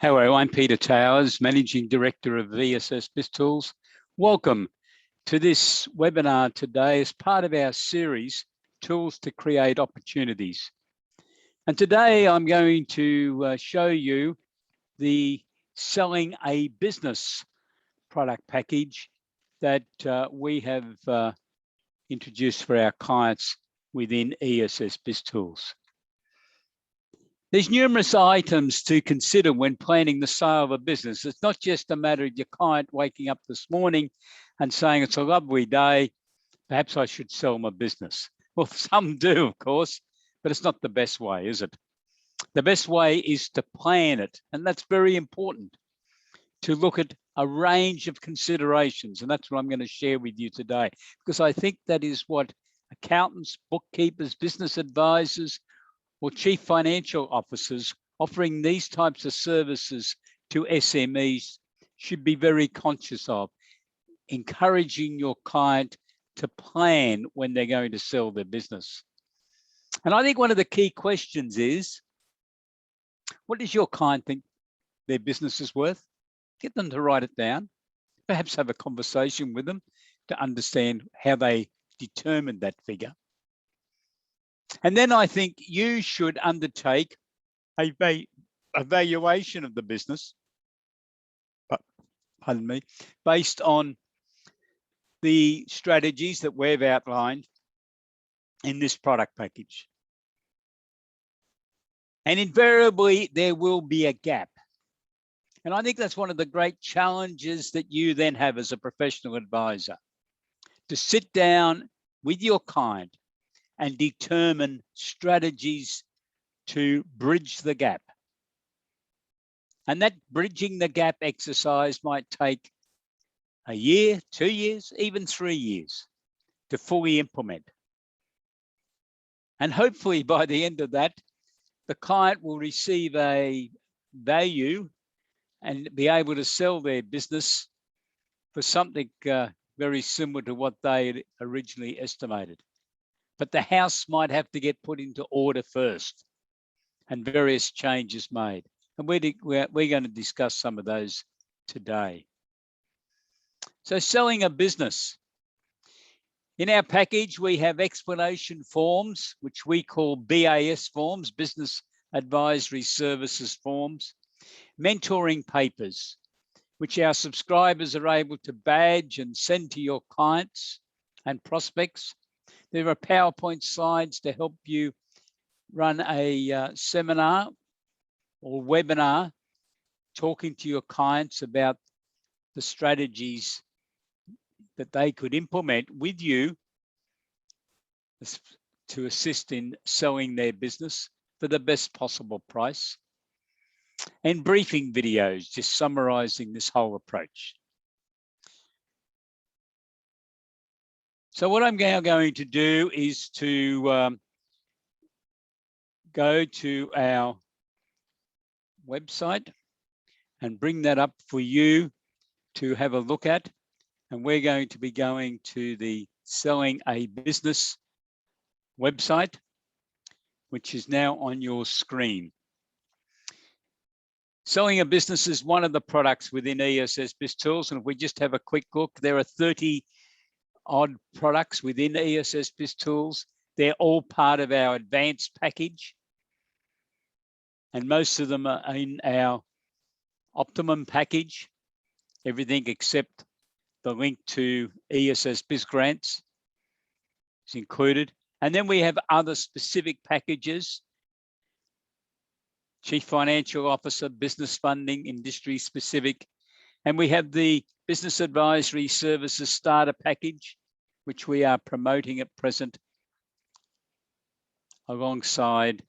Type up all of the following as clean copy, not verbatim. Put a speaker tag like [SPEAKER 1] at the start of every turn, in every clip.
[SPEAKER 1] Hello, I'm Peter Towers, Managing Director of VSS BizTools. Welcome to this webinar today as part of our series, Tools to Create Opportunities. And today I'm going to show you the Selling a Business product package that we have introduced for our clients within ESS BizTools. There's numerous items to consider when planning the sale of a business. It's not just a matter of your client waking up this morning and saying, it's a lovely day, perhaps I should sell my business. Well, some do, of course, but it's not the best way, is it? The best way is to plan it, and that's very important, to look at a range of considerations, and that's what I'm going to share with you today, because I think that is what accountants, bookkeepers, business advisors, or chief financial officers offering these types of services to SMEs should be very conscious of, encouraging your client to plan when they're going to sell their business. And I think one of the key questions is, what does your client think their business is worth? Get them to write it down, perhaps have a conversation with them to understand how they determined that figure. And then I think you should undertake a valuation of the business, pardon me, based on the strategies that we've outlined in this product package. And invariably, there will be a gap. And I think that's one of the great challenges that you then have as a professional advisor, to sit down with your client and determine strategies to bridge the gap. And that bridging the gap exercise might take a year, 2 years, even 3 years to fully implement. And hopefully by the end of that, the client will receive a value and be able to sell their business for something very similar to what they had originally estimated. But the house might have to get put into order first and various changes made. And we're going to discuss some of those today. So selling a business. In our package, we have explanation forms, which we call BAS forms, Business Advisory Services forms, mentoring papers, which our subscribers are able to badge and send to your clients and prospects. There are PowerPoint slides to help you run a seminar or webinar talking to your clients about the strategies that they could implement with you to assist in selling their business for the best possible price. And briefing videos just summarizing this whole approach. So what I'm now going to do is to go to our website and bring that up for you to have a look at. And we're going to be going to the Selling a Business website, which is now on your screen. Selling a business is one of the products within ESS BizTools. And if we just have a quick look, there are 30 odd products within ESS BizTools. They're all part of our advanced package. And most of them are in our optimum package, everything except the link to ESS BizGrants is included. And then we have other specific packages, Chief Financial Officer, business funding, industry specific. And we have the Business Advisory Services Starter Package, which we are promoting at present alongside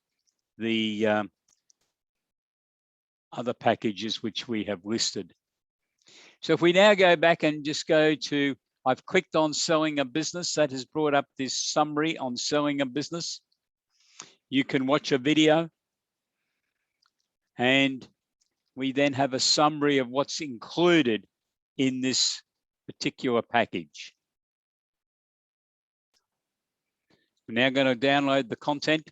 [SPEAKER 1] the other packages which we have listed. So if we now go back and just go to, I've clicked on Selling a Business, that has brought up this summary on selling a business. You can watch a video and we then have a summary of what's included in this particular package. We're now going to download the content.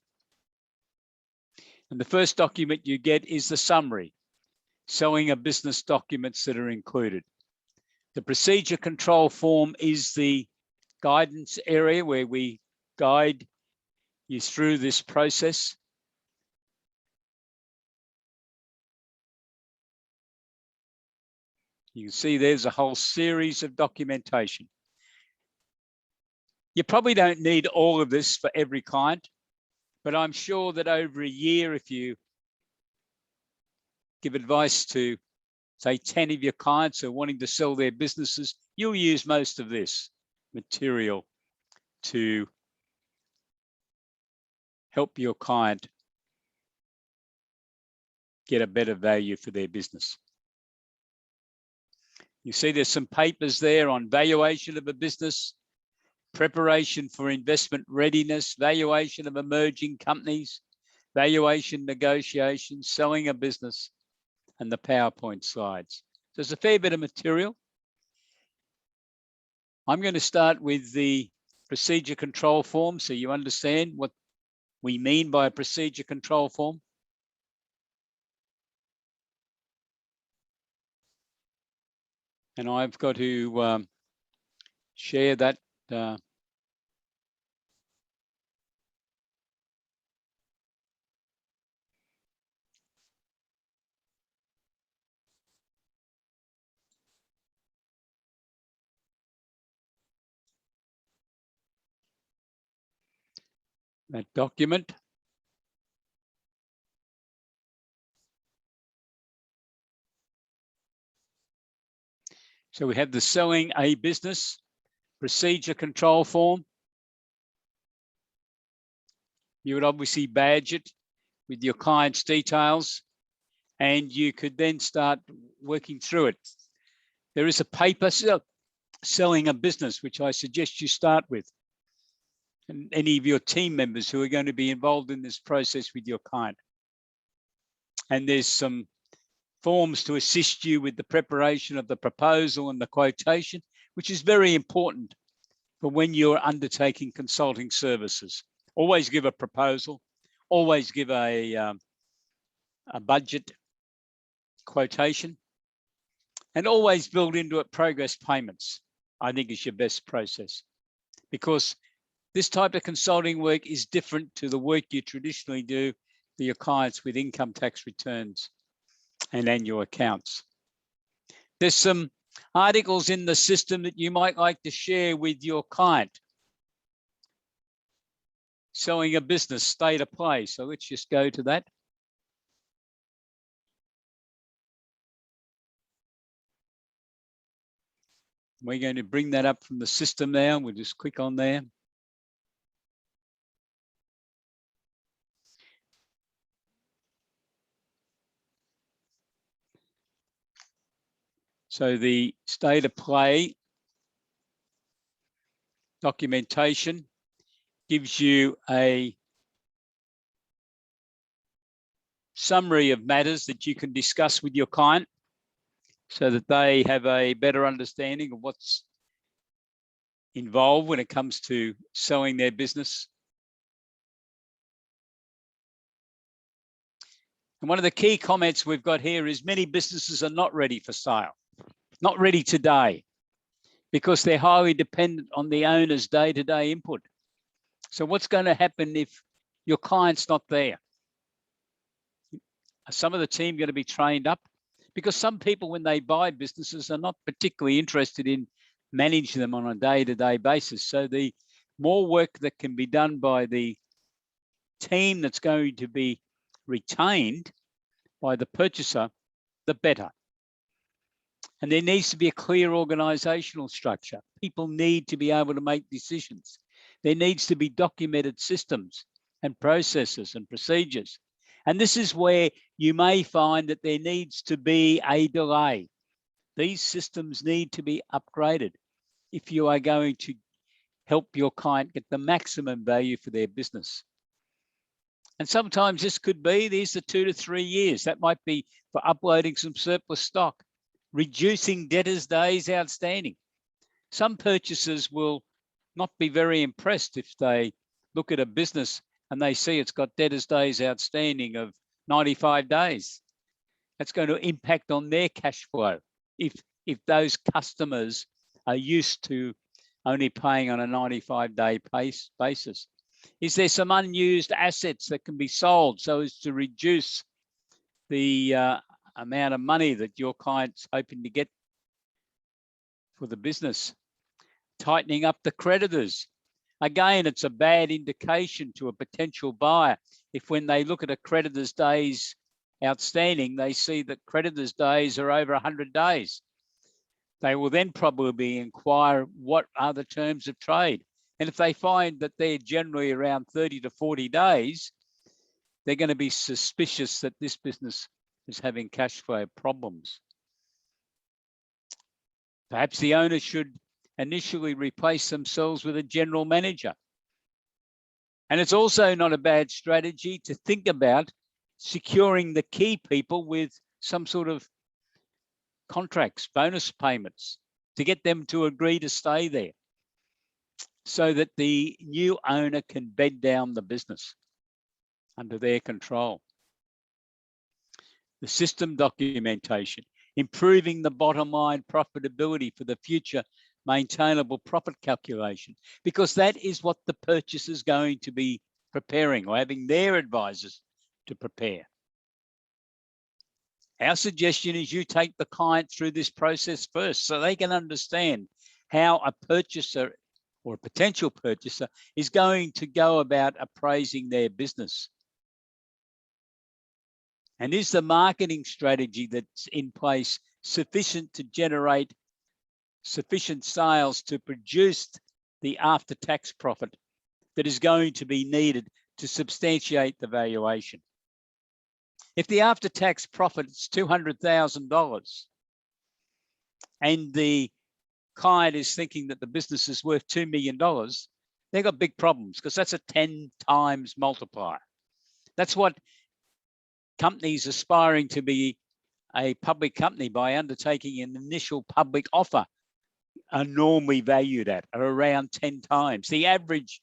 [SPEAKER 1] And the first document you get is the summary. selling a business documents that are included. The procedure control form is the guidance area where we guide you through this process. You can see there's a whole series of documentation. You probably don't need all of this for every client, but I'm sure that over a year, if you give advice to, say, 10 of your clients who are wanting to sell their businesses, you'll use most of this material to help your client get a better value for their business. You see there's some papers there on valuation of a business, preparation for investment readiness, valuation of emerging companies, valuation negotiations, selling a business, and the PowerPoint slides. So there's a fair bit of material. I'm going to start with the procedure control form so you understand what we mean by a procedure control form. And I've got to share that document. So we have the selling a business procedure control form. You would obviously badge it with your client's details, and you could then start working through it. There is a paper selling a business, which I suggest you start with. And any of your team members who are going to be involved in this process with your client. And there's some forms to assist you with the preparation of the proposal and the quotation, which is very important for when you're undertaking consulting services. Always give a proposal, always give a budget quotation, and always build into it progress payments, I think is your best process. Because this type of consulting work is different to the work you traditionally do for your clients with income tax returns and annual accounts. There's some articles in the system that you might like to share with your client. Selling a business, state of play. So let's just go to that. We're going to bring that up from the system now. We'll just click on there. So the state of play documentation gives you a summary of matters that you can discuss with your client so that they have a better understanding of what's involved when it comes to selling their business. And one of the key comments we've got here is many businesses are not ready for sale, not ready today, because they're highly dependent on the owner's day-to-day input. So what's going to happen if your client's not there? Are some of the team going to be trained up? Because some people, when they buy businesses, are not particularly interested in managing them on a day-to-day basis. So the more work that can be done by the team that's going to be retained by the purchaser, the better. And there needs to be a clear organizational structure. People need to be able to make decisions. There needs to be documented systems and processes and procedures. And this is where you may find that there needs to be a delay. These systems need to be upgraded if you are going to help your client get the maximum value for their business. And sometimes this could be, these are 2 to 3 years. That might be for uploading some surplus stock, reducing debtors' days outstanding. Some purchasers will not be very impressed if they look at a business and they see it's got debtors' days outstanding of 95 days. That's going to impact on their cash flow. If those customers are used to only paying on a 95-day basis. Is there some unused assets that can be sold so as to reduce the amount of money that your client's hoping to get for the business? Tightening up the creditors. Again, it's a bad indication to a potential buyer if when they look at a creditor's days outstanding, they see that creditors' days are over 100 days. They will then probably inquire what are the terms of trade. And if they find that they're generally around 30 to 40 days, they're going to be suspicious that this business is having cash flow problems. Perhaps the owner should initially replace themselves with a general manager. And it's also not a bad strategy to think about securing the key people with some sort of contracts, bonus payments, to get them to agree to stay there so that the new owner can bed down the business under their control. The system documentation, improving the bottom line profitability for the future maintainable profit calculation, because that is what the purchaser is going to be preparing or having their advisors to prepare. Our suggestion is you take the client through this process first so they can understand how a purchaser or a potential purchaser is going to go about appraising their business. And is the marketing strategy that's in place sufficient to generate sufficient sales to produce the after-tax profit that is going to be needed to substantiate the valuation? If the after-tax profit is $200,000 and the client is thinking that the business is worth $2 million, they've got big problems because that's a 10 times multiplier. That's what companies aspiring to be a public company by undertaking an initial public offer are normally valued at around 10 times. The average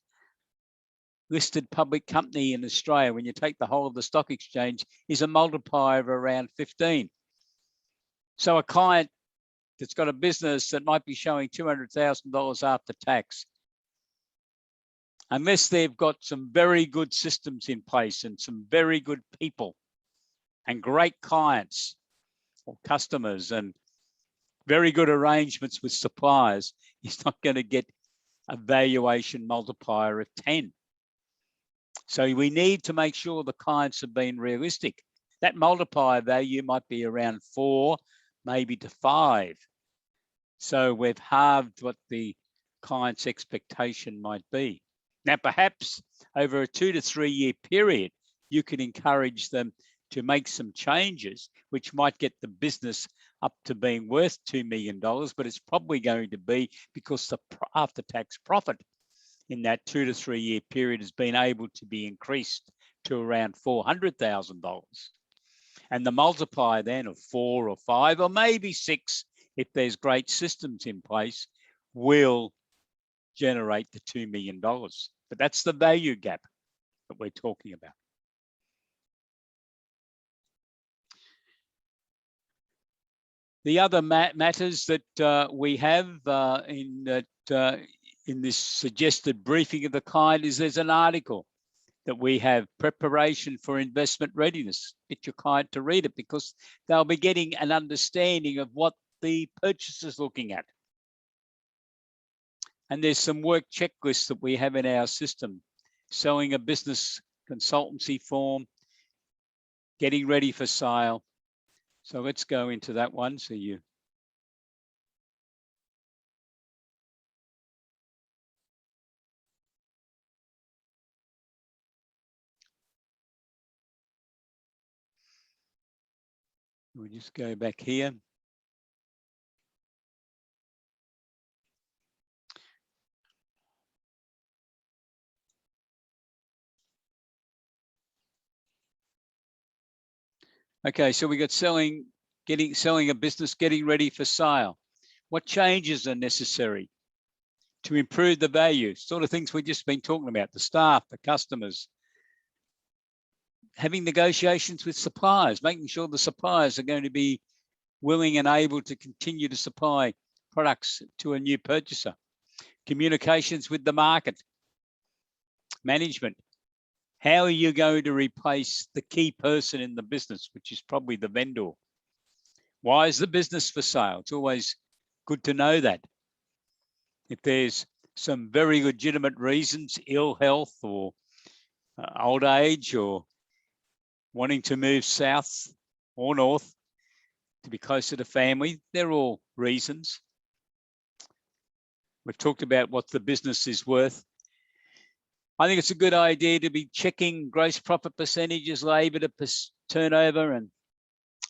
[SPEAKER 1] listed public company in Australia, when you take the whole of the stock exchange, is a multiplier of around 15. So a client that's got a business that might be showing $200,000 after tax, unless they've got some very good systems in place and some very good people and great clients or customers and very good arrangements with suppliers, he's not going to get a valuation multiplier of 10. So we need to make sure the clients have been realistic. That multiplier value might be around 4, maybe to 5. So we've halved what the client's expectation might be. Now, perhaps over a 2 to 3 year period, you can encourage them to make some changes, which might get the business up to being worth $2 million, but it's probably going to be because the after-tax profit in that 2 to 3 year period has been able to be increased to around $400,000. And the multiplier then of 4 or 5 or maybe 6, if there's great systems in place, will generate the $2 million. But that's the value gap that we're talking about. The other matters that we have in this suggested briefing of the client is there's an article that we have, preparation for investment readiness. Get your client to read it because they'll be getting an understanding of what the purchaser's looking at. And there's some work checklists that we have in our system, selling a business consultancy form, getting ready for sale. So let's go into that one. So we'll just go back here. Okay, so we got selling a business, getting ready for sale. What changes are necessary to improve the value? Sort of things we've just been talking about, the staff, the customers, having negotiations with suppliers, making sure the suppliers are going to be willing and able to continue to supply products to a new purchaser. Communications with the market, management. How are you going to replace the key person in the business, which is probably the vendor? Why is the business for sale? It's always good to know that. If there's some very legitimate reasons, ill health or old age or wanting to move south or north to be closer to family, they're all reasons. We've talked about what the business is worth. I think it's a good idea to be checking gross profit percentages, labor to turnover, and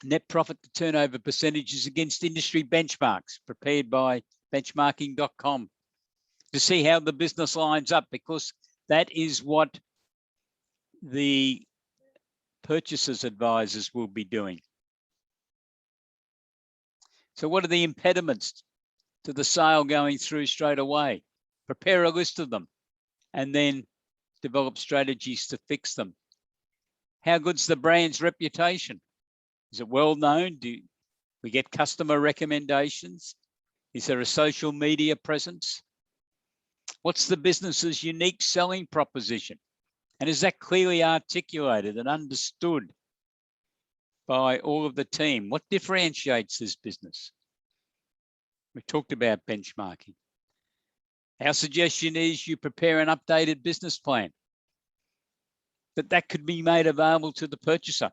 [SPEAKER 1] net profit to turnover percentages against industry benchmarks prepared by benchmarking.com to see how the business lines up, because that is what the purchasers advisors will be doing. So what are the impediments to the sale going through straight away? Prepare a list of them and then develop strategies to fix them. How good's the brand's reputation? Is it well known? Do we get customer recommendations? Is there a social media presence? What's the business's unique selling proposition? And is that clearly articulated and understood by all of the team? What differentiates this business? We talked about benchmarking. Our suggestion is you prepare an updated business plan that could be made available to the purchaser.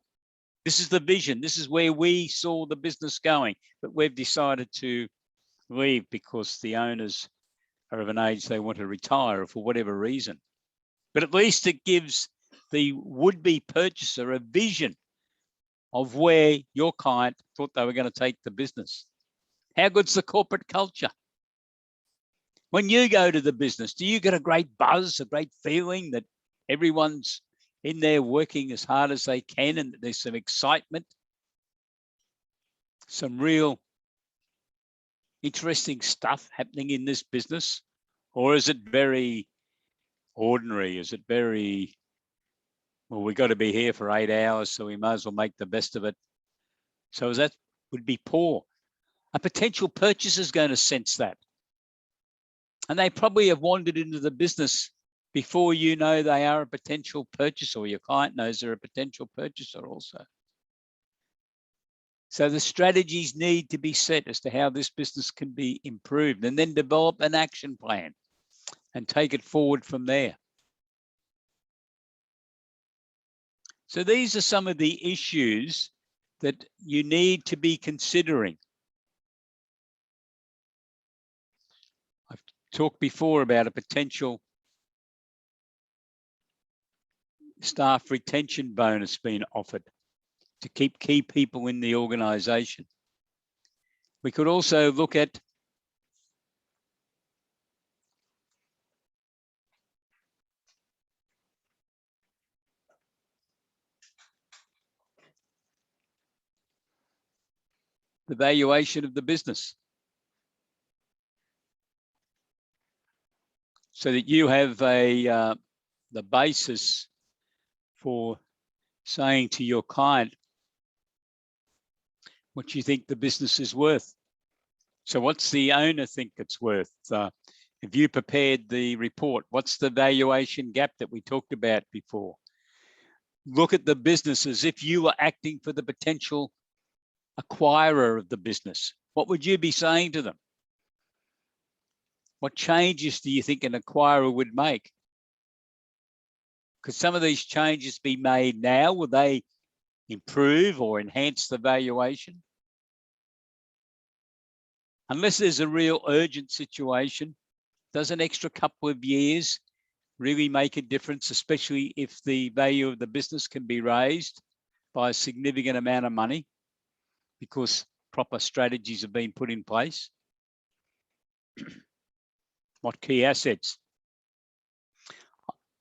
[SPEAKER 1] This is the vision. This is where we saw the business going, but we've decided to leave because the owners are of an age they want to retire for whatever reason. But at least it gives the would-be purchaser a vision of where your client thought they were going to take the business. How good's the corporate culture? When you go to the business, do you get a great buzz, a great feeling that everyone's in there working as hard as they can and that there's some excitement, some real interesting stuff happening in this business? Or is it very ordinary? Is it very, well, we've got to be here for 8 hours, so we might as well make the best of it? So that would be poor. A potential purchaser is going to sense that. And they probably have wandered into the business before you know they are a potential purchaser, or your client knows they're a potential purchaser also. So the strategies need to be set as to how this business can be improved, and then develop an action plan and take it forward from there. So these are some of the issues that you need to be considering. I've talked before about a potential staff retention bonus being offered to keep key people in the organization. We could also look at the valuation of the business, so that you have the basis for saying to your client what you think the business is worth. So what's the owner think it's worth? If you prepared the report, what's the valuation gap that we talked about before? Look at the business as if you were acting for the potential acquirer of the business. What would you be saying to them? What changes do you think an acquirer would make? Could some of these changes be made now? Will they improve or enhance the valuation? Unless there's a real urgent situation, does an extra couple of years really make a difference, especially if the value of the business can be raised by a significant amount of money because proper strategies have been put in place? What key assets?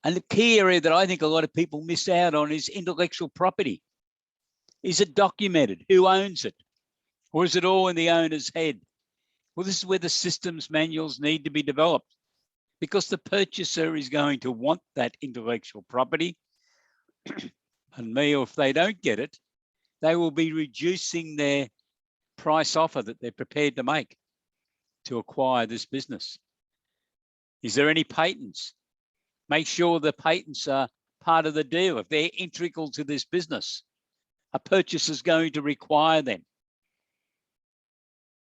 [SPEAKER 1] And the key area that I think a lot of people miss out on is intellectual property. Is it documented? Who owns it? Or is it all in the owner's head? Well, this is where the systems manuals need to be developed, because the purchaser is going to want that intellectual property, and me, or if they don't get it, they will be reducing their price offer that they're prepared to make to acquire this business. Is there any patents? Make sure the patents are part of the deal. If they're integral to this business, a purchaser is going to require them.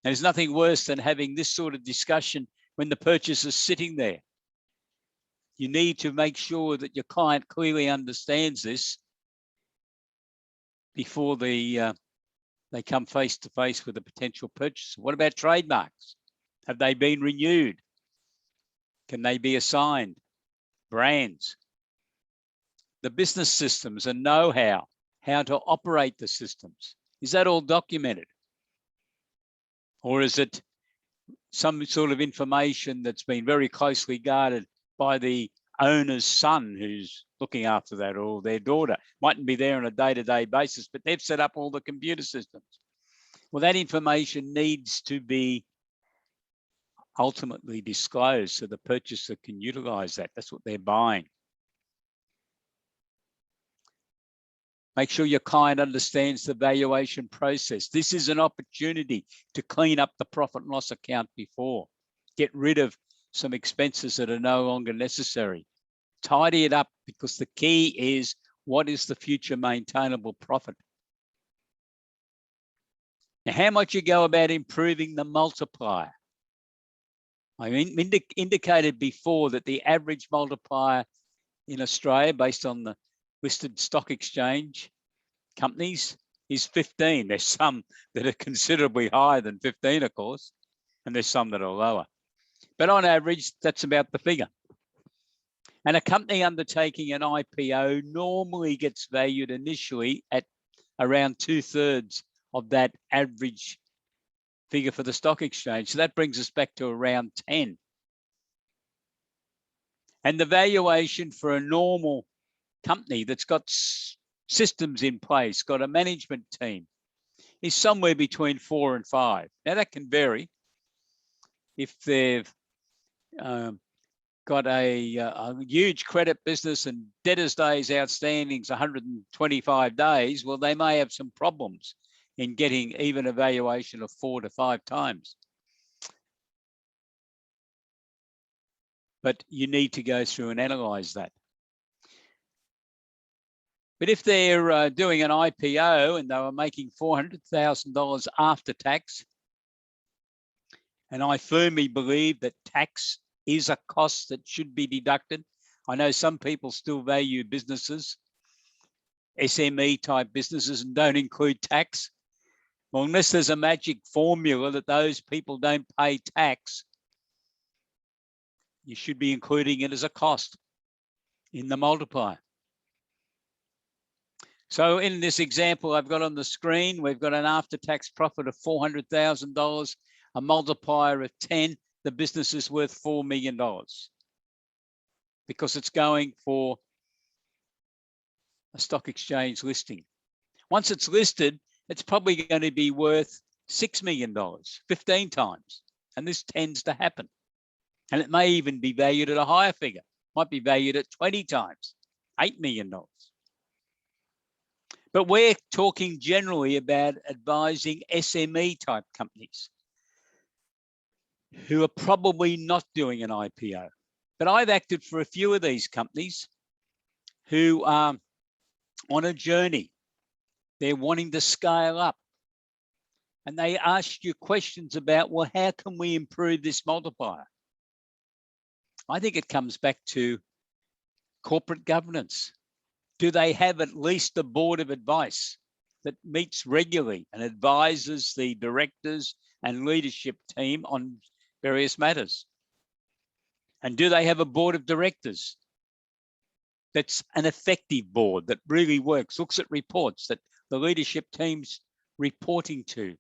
[SPEAKER 1] And there's nothing worse than having this sort of discussion when the purchaser's sitting there. You need to make sure that your client clearly understands this before they come face to face with a potential purchaser. What about trademarks? Have they been renewed? Can they be assigned? Brands, the business systems and know-how, how to operate the systems. Is that all documented? Or is it some sort of information that's been very closely guarded by the owner's son who's looking after that, or their daughter? Mightn't be there on a day-to-day basis, but they've set up all the computer systems. Well, that information needs to be ultimately disclosed so the purchaser can utilize that. That's what they're buying. Make sure your client understands the valuation process. This is an opportunity to clean up the profit and loss account before. Get rid of some expenses that are no longer necessary. Tidy it up, because the key is, what is the future maintainable profit? Now, how might you go about improving the multiplier? I indicated before that the average multiplier in Australia, based on the listed stock exchange companies, is 15. There's some that are considerably higher than 15, of course, and there's some that are lower. But on average, that's about the figure. And a company undertaking an IPO normally gets valued initially at around 2/3 of that average figure for the stock exchange. So that brings us back to around 10. And the valuation for a normal company that's got systems in place, got a management team, is somewhere between 4 and 5. Now that can vary. If they've got a huge credit business and debtors days outstandings 125 days, well, they may have some problems in getting even a valuation of 4 to 5 times. But you need to go through and analyze that. But if they're doing an IPO and they were making $400,000 after tax, and I firmly believe that tax is a cost that should be deducted. I know some people still value businesses, SME type businesses, and don't include tax. Well, unless there's a magic formula that those people don't pay tax, you should be including it as a cost in the multiplier. So in this example I've got on the screen, we've got an after-tax profit of $400,000, a multiplier of 10. The business is worth $4 million because it's going for a stock exchange listing. Once it's listed, it's probably going to be worth $6 million, 15 times. And this tends to happen. And it may even be valued at a higher figure. Might be valued at 20 times, $8 million. But we're talking generally about advising SME type companies who are probably not doing an IPO. But I've acted for a few of these companies who are on a journey. They're wanting to scale up. And they ask you questions about, well, how can we improve this multiplier? I think it comes back to corporate governance. Do they have at least a board of advice that meets regularly and advises the directors and leadership team on various matters? And do they have a board of directors that's an effective board that really works, looks at reports that the leadership team's reporting to?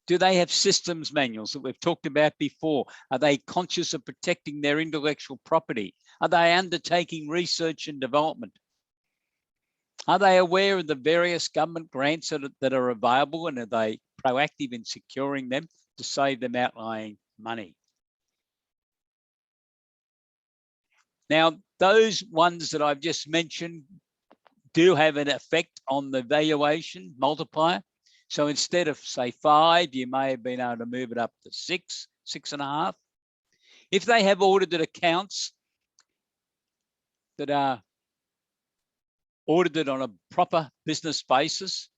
[SPEAKER 1] Do they have systems manuals that we've talked about before? Are they conscious of protecting their intellectual property? Are they undertaking research and development? Are they aware of the various government grants that are available, and are they proactive in securing them to save them outlying money? Now, those ones that I've just mentioned do have an effect on the valuation multiplier. So instead of say 5, you may have been able to move it up to 6, 6.5. If they have audited accounts that are audited on a proper business basis,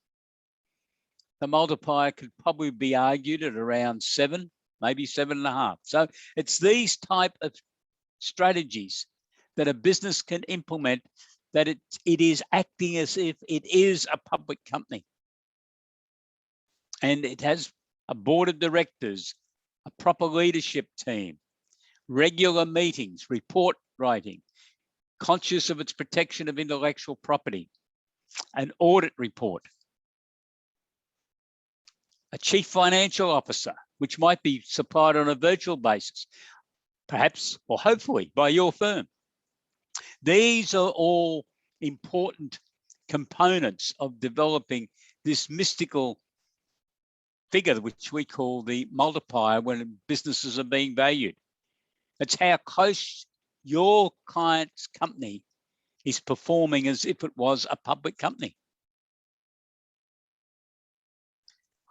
[SPEAKER 1] the multiplier could probably be argued at around 7, maybe 7.5. So it's these type of strategies that a business can implement, that it is acting as if it is a public company. And it has a board of directors, a proper leadership team, regular meetings, report writing, conscious of its protection of intellectual property, an audit report, a chief financial officer, which might be supplied on a virtual basis, perhaps or hopefully by your firm. These are all important components of developing this mystical figure, which we call the multiplier when businesses are being valued. It's how close your client's company is performing as if it was a public company.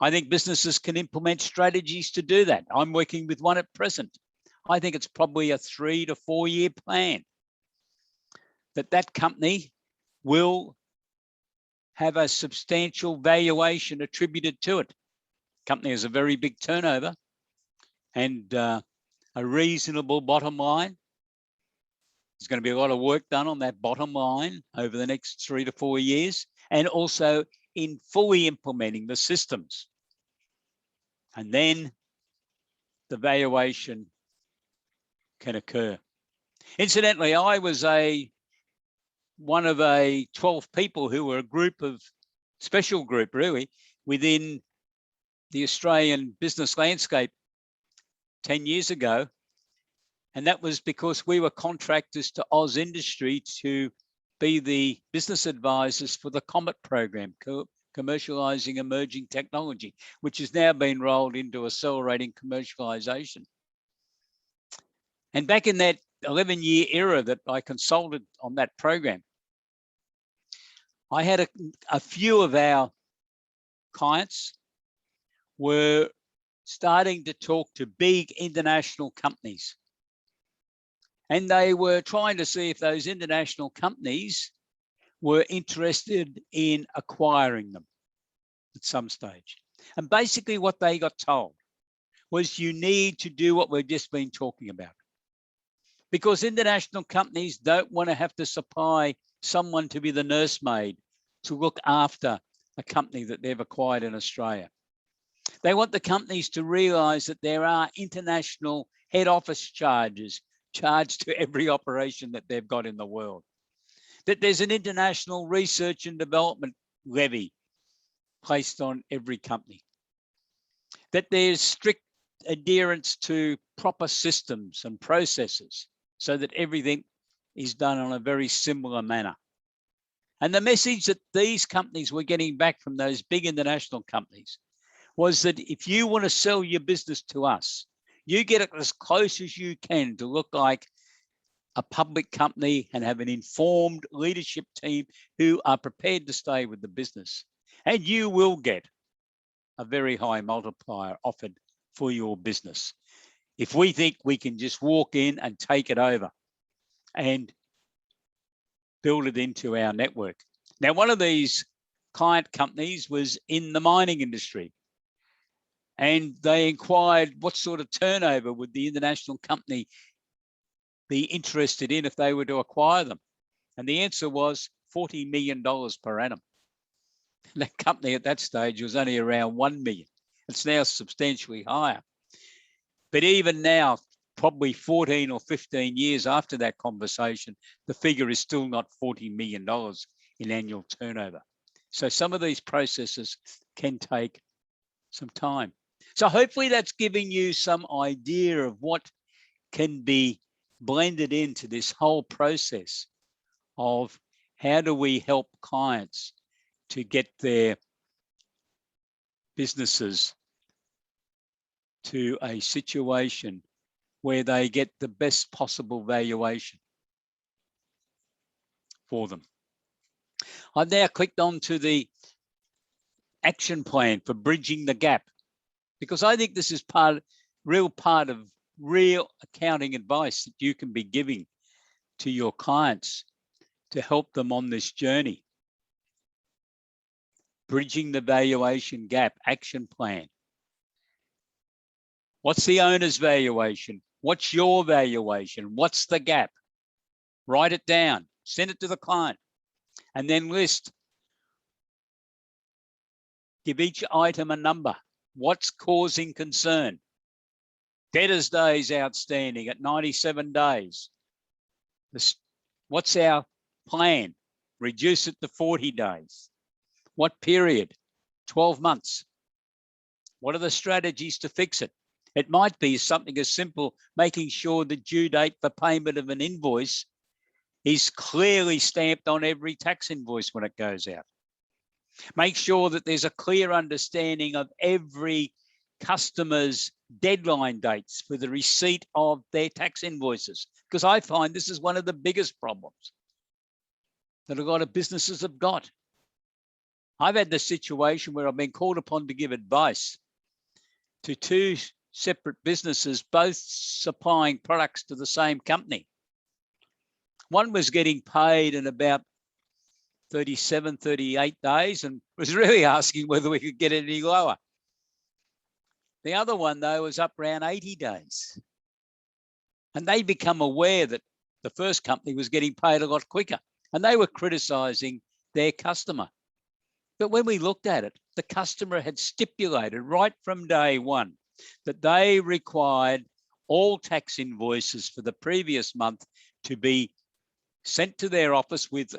[SPEAKER 1] I think businesses can implement strategies to do that. I'm working with one at present. I think it's probably a 3 to 4 year plan that company will have a substantial valuation attributed to it. Company has a very big turnover and a reasonable bottom line. There's going to be a lot of work done on that bottom line over the next 3 to 4 years, and also in fully implementing the systems. And then the valuation can occur. Incidentally, I was one of 12 people who were a group of, special group really, within the Australian business landscape 10 years ago. And that was because we were contractors to Oz Industry to be the business advisors for the COMET program, Commercializing Emerging Technology, which has now been rolled into accelerating commercialization. And back in that 11-year era that I consulted on that program, I had a few of our clients were starting to talk to big international companies. And they were trying to see if those international companies were interested in acquiring them at some stage. And basically what they got told was, you need to do what we've just been talking about. Because international companies don't want to have to supply someone to be the nursemaid to look after a company that they've acquired in Australia. They want the companies to realize that there are international head office charges charged to every operation that they've got in the world. That there's an international research and development levy placed on every company. That there's strict adherence to proper systems and processes so that everything is done on a very similar manner. And the message that these companies were getting back from those big international companies was that if you want to sell your business to us, you get it as close as you can to look like a public company and have an informed leadership team who are prepared to stay with the business. And you will get a very high multiplier offered for your business. If we think we can just walk in and take it over and build it into our network. Now, one of these client companies was in the mining industry. And they inquired what sort of turnover would the international company be interested in if they were to acquire them. And the answer was $40 million per annum. And that company at that stage was only around 1 million. It's now substantially higher. But even now, probably 14 or 15 years after that conversation, the figure is still not $40 million in annual turnover. So some of these processes can take some time. So hopefully that's giving you some idea of what can be blended into this whole process of how do we help clients to get their businesses to a situation where they get the best possible valuation for them. I've now clicked on to the action plan for bridging the gap, because I think this is real part of real accounting advice that you can be giving to your clients to help them on this journey. Bridging the valuation gap, action plan. What's the owner's valuation? What's your valuation? What's the gap? Write it down, send it to the client, and then list. Give each item a number. What's causing concern? Debtors days outstanding at 97 days. What's our plan? Reduce it to 40 days. What period? 12 months. What are the strategies to fix it? It might be something as simple, making sure the due date for payment of an invoice is clearly stamped on every tax invoice when it goes out. Make sure that there's a clear understanding of every customer's deadline dates for the receipt of their tax invoices, because I find this is one of the biggest problems that a lot of businesses have got. I've had the situation where I've been called upon to give advice to two separate businesses, both supplying products to the same company. One was getting paid in about 37, 38 days and was really asking whether we could get it any lower. The other one, though, was up around 80 days. And they become aware that the first company was getting paid a lot quicker, and they were criticizing their customer. But when we looked at it, the customer had stipulated right from day one that they required all tax invoices for the previous month to be sent to their office with,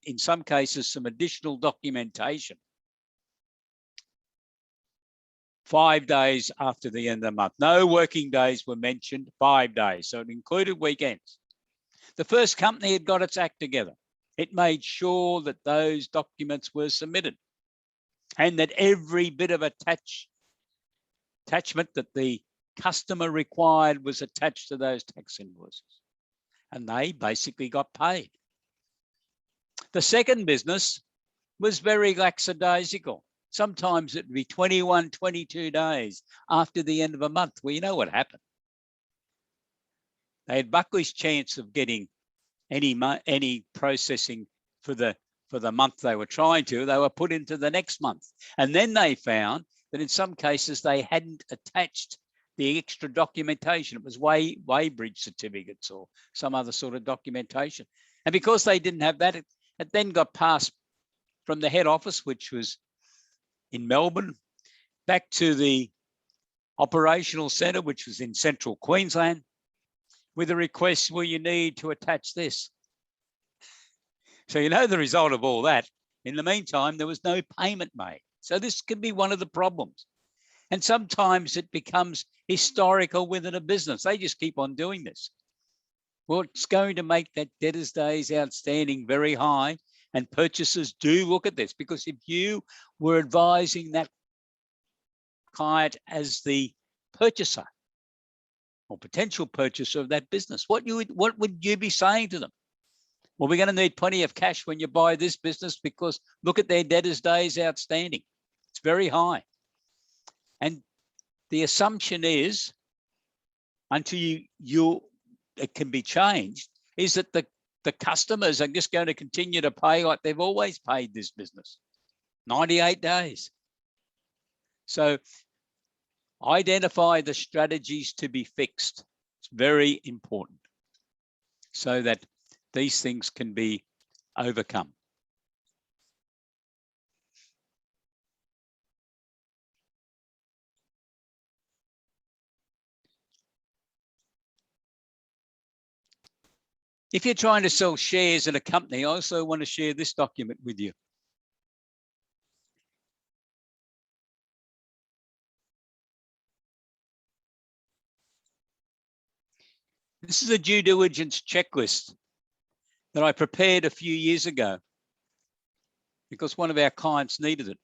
[SPEAKER 1] in some cases, some additional documentation 5 days after the end of the month. No working days were mentioned, 5 days. So it included weekends. The first company had got its act together. It made sure that those documents were submitted and that every bit of attachment that the customer required was attached to those tax invoices. And they basically got paid. The second business was very lackadaisical. Sometimes it'd be 21, 22 days after the end of a month. Well, you know what happened? They had Buckley's chance of getting any processing for the month they were trying to. They were put into the next month. And then they found that in some cases they hadn't attached the extra documentation. It was weighbridge certificates or some other sort of documentation. And because they didn't have that, it then got passed from the head office, which was in Melbourne, back to the operational centre, which was in central Queensland, with a request, well, you need to attach this. So you know the result of all that. In the meantime, there was no payment made. So this can be one of the problems. And sometimes it becomes historical within a business. They just keep on doing this. Well, it's going to make that debtors days outstanding very high. And purchasers do look at this, because if you were advising that client as the purchaser or potential purchaser of that business, what would you be saying to them? Well, we're going to need plenty of cash when you buy this business, because look at their debtors days outstanding. It's very high. And the assumption is, until it can be changed, is that the customers are just going to continue to pay like they've always paid this business, 98 days. So identify the strategies to be fixed. It's very important so that these things can be overcome. If you're trying to sell shares in a company, I also want to share this document with you. This is a due diligence checklist that I prepared a few years ago because one of our clients needed it.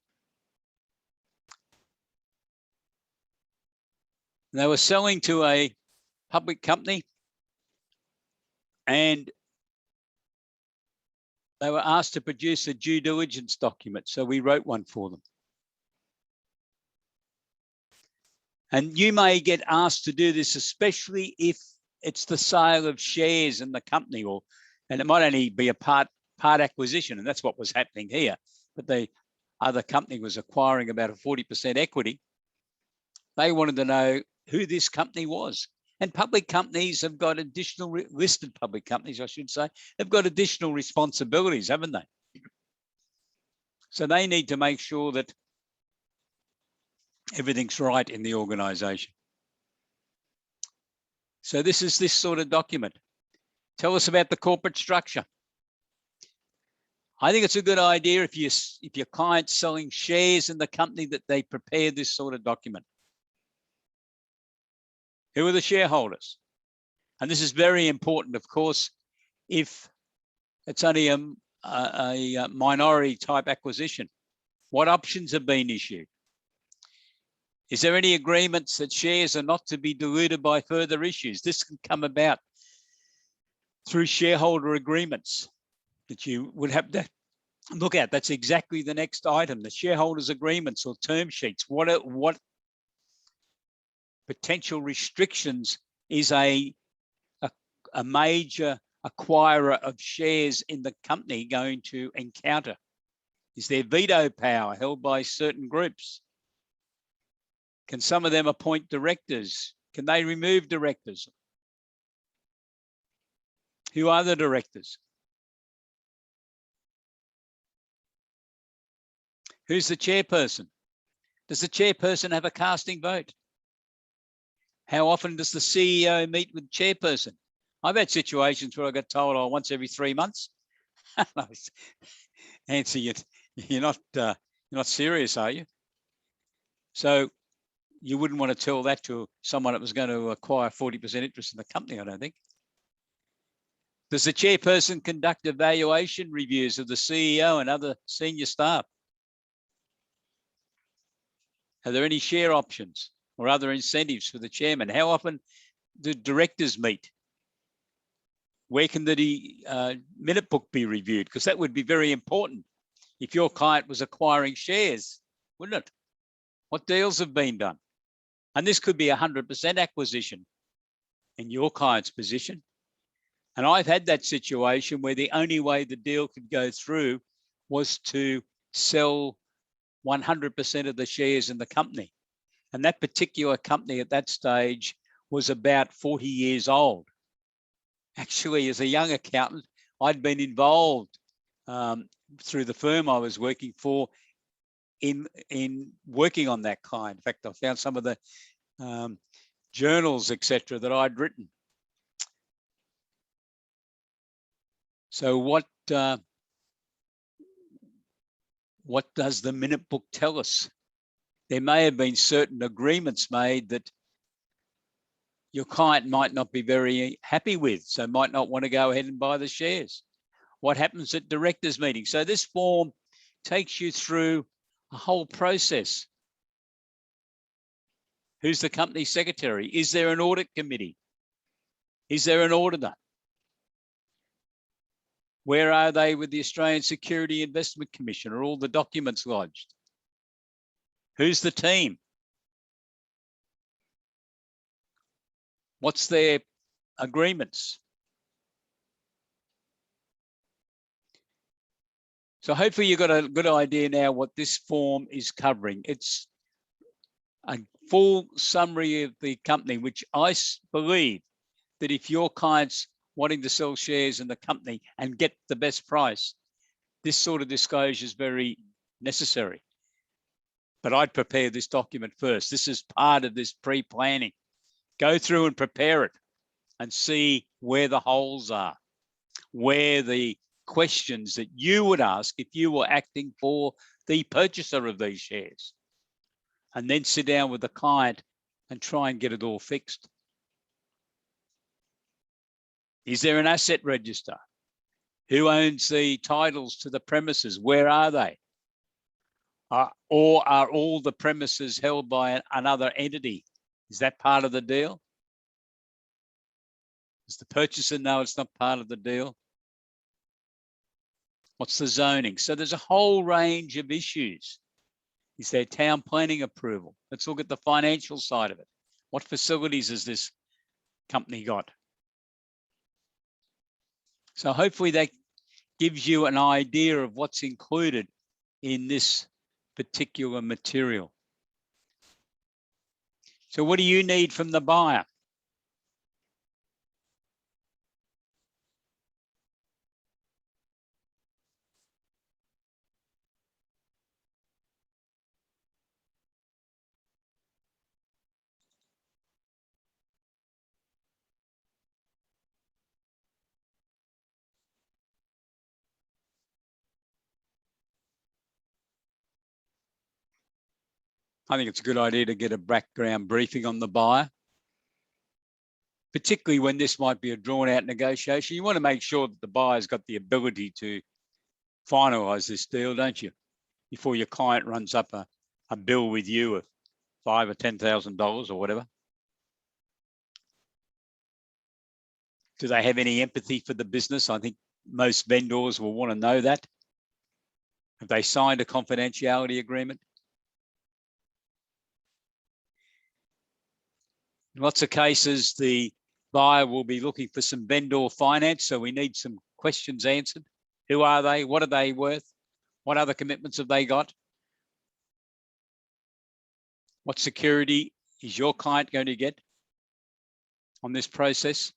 [SPEAKER 1] They were selling to a public company, and they were asked to produce a due diligence document, so we wrote one for them. And you may get asked to do this, especially if it's the sale of shares in the company, and it might only be a part acquisition, and that's what was happening here. But the other company was acquiring about a 40% equity. They wanted to know who this company was. And public companies have got additional, listed public companies, I should say, they've got additional responsibilities, haven't they? So they need to make sure that everything's right in the organisation. So this is this sort of document. Tell us about the corporate structure. I think it's a good idea if your client's selling shares in the company that they prepare this sort of document. Who are the shareholders? And this is very important, of course, if it's only a minority type acquisition. What options have been issued? Is there any agreements that shares are not to be diluted by further issues? This can come about through shareholder agreements that you would have to look at. That's exactly the next item, the shareholders agreements or term sheets. What potential restrictions is a major acquirer of shares in the company going to encounter? Is there veto power held by certain groups? Can some of them appoint directors? Can they remove directors? Who are the directors? Who's the chairperson? Does the chairperson have a casting vote? How often does the CEO meet with the chairperson? I've had situations where I got told, oh, once every 3 months. Answer, you're not serious, are you? So you wouldn't want to tell that to someone that was going to acquire 40% interest in the company, I don't think. Does the chairperson conduct evaluation reviews of the CEO and other senior staff? Are there any share options or other incentives for the chairman? How often do directors meet? Where can the minute book be reviewed? Because that would be very important if your client was acquiring shares, wouldn't it? What deals have been done? And this could be 100% acquisition in your client's position. And I've had that situation where the only way the deal could go through was to sell 100% of the shares in the company. And that particular company at that stage was about 40 years old. Actually, as a young accountant, I'd been involved through the firm I was working for in working on that client. In fact, I found some of the journals, etc., that I'd written. So what does the minute book tell us? There may have been certain agreements made that your client might not be very happy with, so might not want to go ahead and buy the shares. What happens at directors' meetings? So this form takes you through a whole process. Who's the company secretary? Is there an audit committee? Is there an auditor? Where are they with the Australian Security Investment Commission? Are all the documents lodged? Who's the team? What's their agreements? So hopefully you've got a good idea now what this form is covering. It's a full summary of the company, which I believe that if your client's wanting to sell shares in the company and get the best price, this sort of disclosure is very necessary. But I'd prepare this document first. This is part of this pre-planning. Go through and prepare it and see where the holes are, where the questions that you would ask if you were acting for the purchaser of these shares. And then sit down with the client and try and get it all fixed. Is there an asset register? Who owns the titles to the premises? Where are they? Or are all the premises held by another entity? Is that part of the deal? Does the purchaser know it's not part of the deal? What's the zoning? So there's a whole range of issues. Is there town planning approval? Let's look at the financial side of it. What facilities has this company got? So hopefully that gives you an idea of what's included in this particular material. So what do you need from the buyer? I think it's a good idea to get a background briefing on the buyer, particularly when this might be a drawn out negotiation. You want to make sure that the buyer's got the ability to finalise this deal, don't you? Before your client runs up a bill with you of $5,000 or $10,000 or whatever. Do they have any empathy for the business? I think most vendors will want to know that. Have they signed a confidentiality agreement? In lots of cases, the buyer will be looking for some vendor finance, so we need some questions answered. Who are they? What are they worth? What other commitments have they got? What security is your client going to get on this process?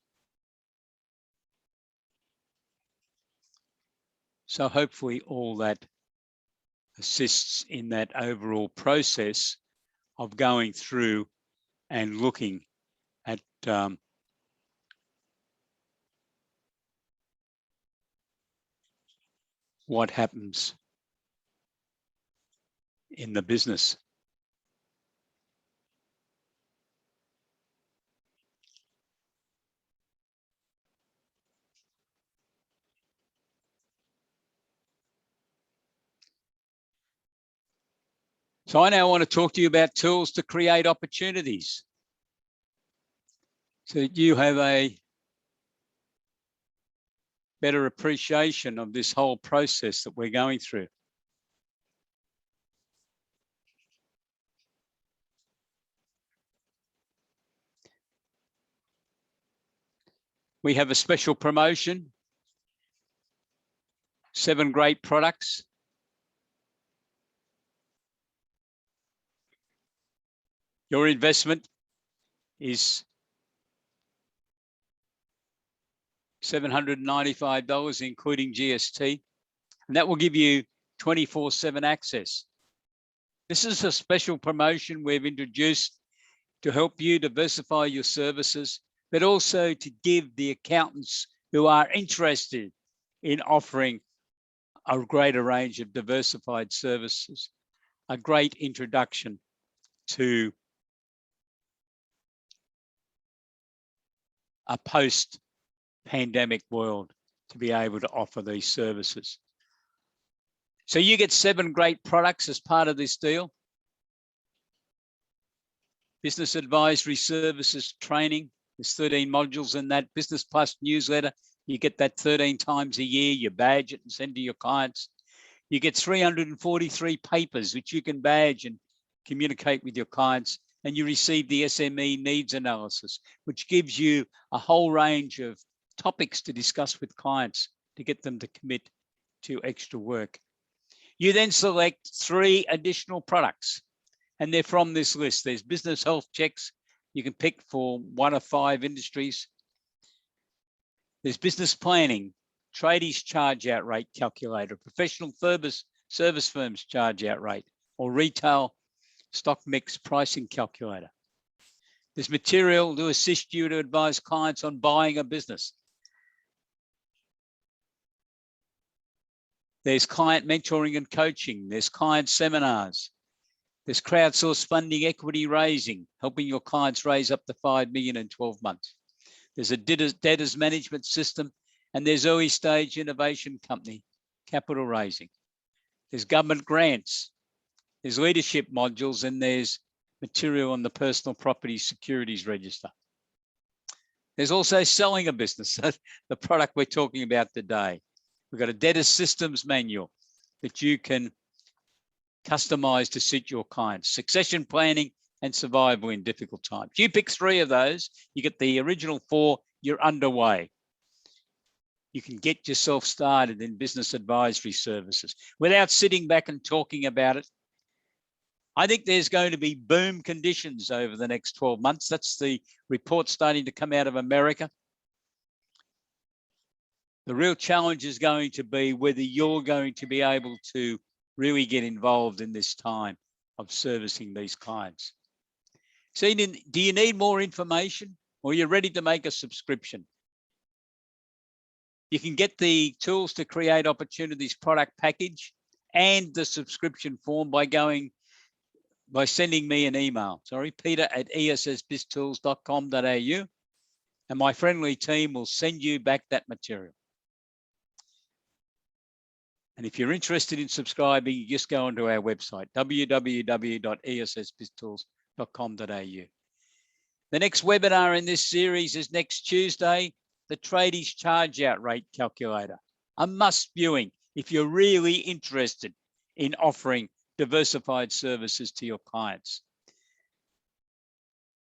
[SPEAKER 1] So hopefully all that assists in that overall process of going through and looking at what happens in the business. So I now want to talk to you about tools to create opportunities. So you have a better appreciation of this whole process that we're going through. We have a special promotion, 7 great products. Your investment is $795, including GST, and that will give you 24/7 access. This is a special promotion we've introduced to help you diversify your services, but also to give the accountants who are interested in offering a greater range of diversified services a great introduction to a post-pandemic world to be able to offer these services. So you get 7 great products as part of this deal. Business advisory services training, there's 13 modules in that. Business Plus newsletter, you get that 13 times a year, you badge it and send to your clients. You get 343 papers, which you can badge and communicate with your clients, and you receive the SME needs analysis, which gives you a whole range of topics to discuss with clients to get them to commit to extra work. You then select 3 additional products, and they're from this list. There's business health checks. You can pick for 1 of 5 industries. There's business planning, tradies charge out rate calculator, professional service firms charge out rate, or retail stock mix pricing calculator. There's material to assist you to advise clients on buying a business. There's client mentoring and coaching. There's client seminars. There's crowdsourced funding, equity raising, helping your clients raise up to $5 million in 12 months. There's a debtors management system, and there's early stage innovation company, capital raising. There's government grants. There's leadership modules, and there's material on the personal property securities register. There's also selling a business, the product we're talking about today. We've got a debtor systems manual that you can customize to suit your clients. Succession planning and survival in difficult times. You pick 3 of those, you get the original 4, you're underway. You can get yourself started in business advisory services without sitting back and talking about it. I think there's going to be boom conditions over the next 12 months. That's the report starting to come out of America. The real challenge is going to be whether you're going to be able to really get involved in this time of servicing these clients. So do you need more information, or are you ready to make a subscription? You can get the Tools to Create Opportunities product package and the subscription form by sending me an email. peter@essbiztools.com.au, and my friendly team will send you back that material. And if you're interested in subscribing, you just go onto our website, www.essbiztools.com.au. The next webinar in this series is next Tuesday, the Tradies Charge Out Rate Calculator, a must viewing if you're really interested in offering diversified services to your clients.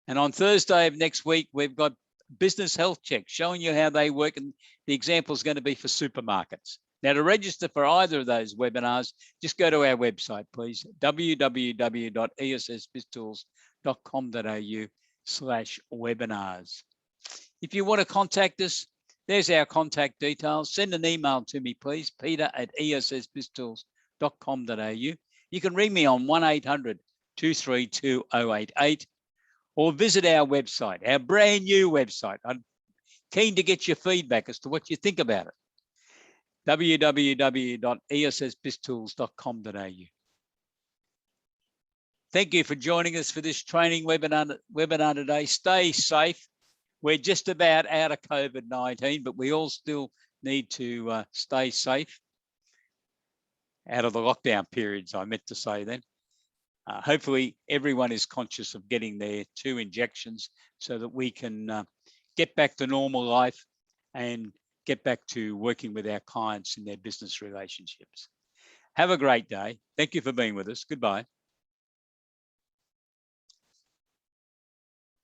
[SPEAKER 1] And on Thursday of next week, we've got business health check showing you how they work, and the example is going to be for supermarkets. Now, to register for either of those webinars, just go to our website, please, www.essbiztools.com.au/webinars. If you want to contact us, there's our contact details. Send an email to me, please, peter@essbiztools.com.au. You can ring me on 1-800-232-088 or visit our website, our brand new website. I'm keen to get your feedback as to what you think about it. www.essbiztools.com.au. Thank you for joining us for this training webinar today. Stay safe. We're just about out of COVID-19, but we all still need to stay safe. Out of the lockdown periods, I meant to say then. Hopefully everyone is conscious of getting their 2 injections so that we can get back to normal life and get back to working with our clients in their business relationships. Have a great day. Thank you for being with us. Goodbye.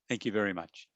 [SPEAKER 1] Thank you very much.